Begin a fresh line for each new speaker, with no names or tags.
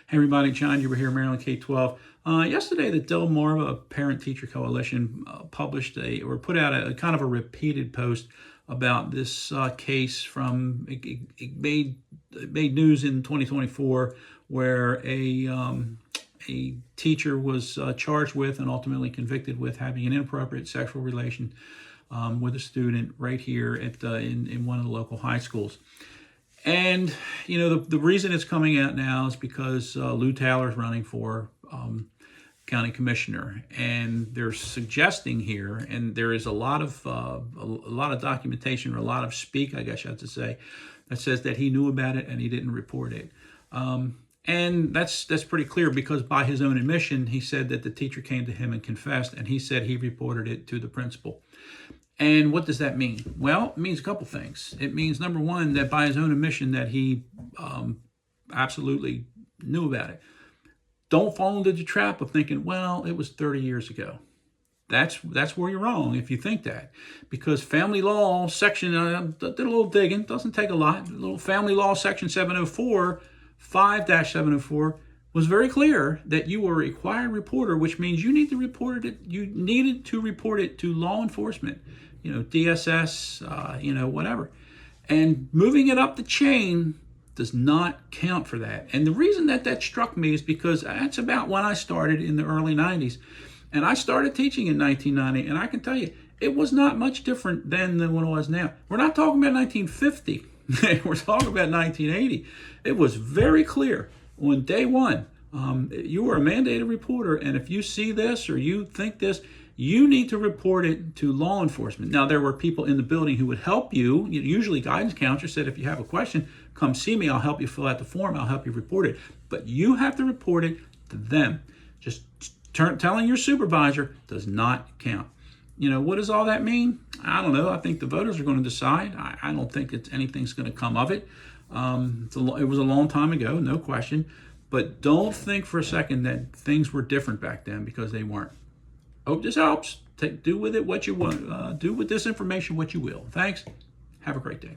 Hey everybody, John Huber here, Maryland K-12. Yesterday, the Delmarva Parent-Teacher Coalition put out a kind of a repeated post about this case from it made news in 2024, where a teacher was charged with and ultimately convicted with having an inappropriate sexual relation with a student right here at in one of the local high schools. And, you know, the reason it's coming out now is because Lou Taylor is running for county commissioner, and they're suggesting here, and there is a lot of documentation, or a lot of speak, I guess I have to say, that says that he knew about it and he didn't report it. And that's pretty clear, because by his own admission, he said that the teacher came to him and confessed, and he said he reported it to the principal. And what does that mean? Well, it means a couple things. It means, number one, that by his own admission that he absolutely knew about it. Don't fall into the trap of thinking, well, it was 30 years ago. That's where you're wrong if you think that. Because family law section, did a little digging, doesn't take a lot. A little family law section 704, 5-704, was very clear that you were a required reporter, which means you need to report it. You needed to report it to law enforcement, DSS, whatever. And moving it up the chain does not count for that. And the reason that struck me is because that's about when I started in the early 90s. And I started teaching in 1990, and I can tell you, it was not much different then than what it was now. We're not talking about 1950. We're talking about 1980. It was very clear on day one. You were a mandated reporter, and if you see this or you think this, you need to report it to law enforcement. Now, there were people in the building who would help you. Usually guidance counselors said, if you have a question, come see me. I'll help you fill out the form. I'll help you report it. But you have to report it to them. Just telling your supervisor does not count. What does all that mean? I don't know. I think the voters are going to decide. I don't think anything's going to come of it. It was a long time ago, no question. But don't think for a second that things were different back then, because they weren't. Hope this helps. Do with it what you want. Do with this information what you will. Thanks. Have a great day.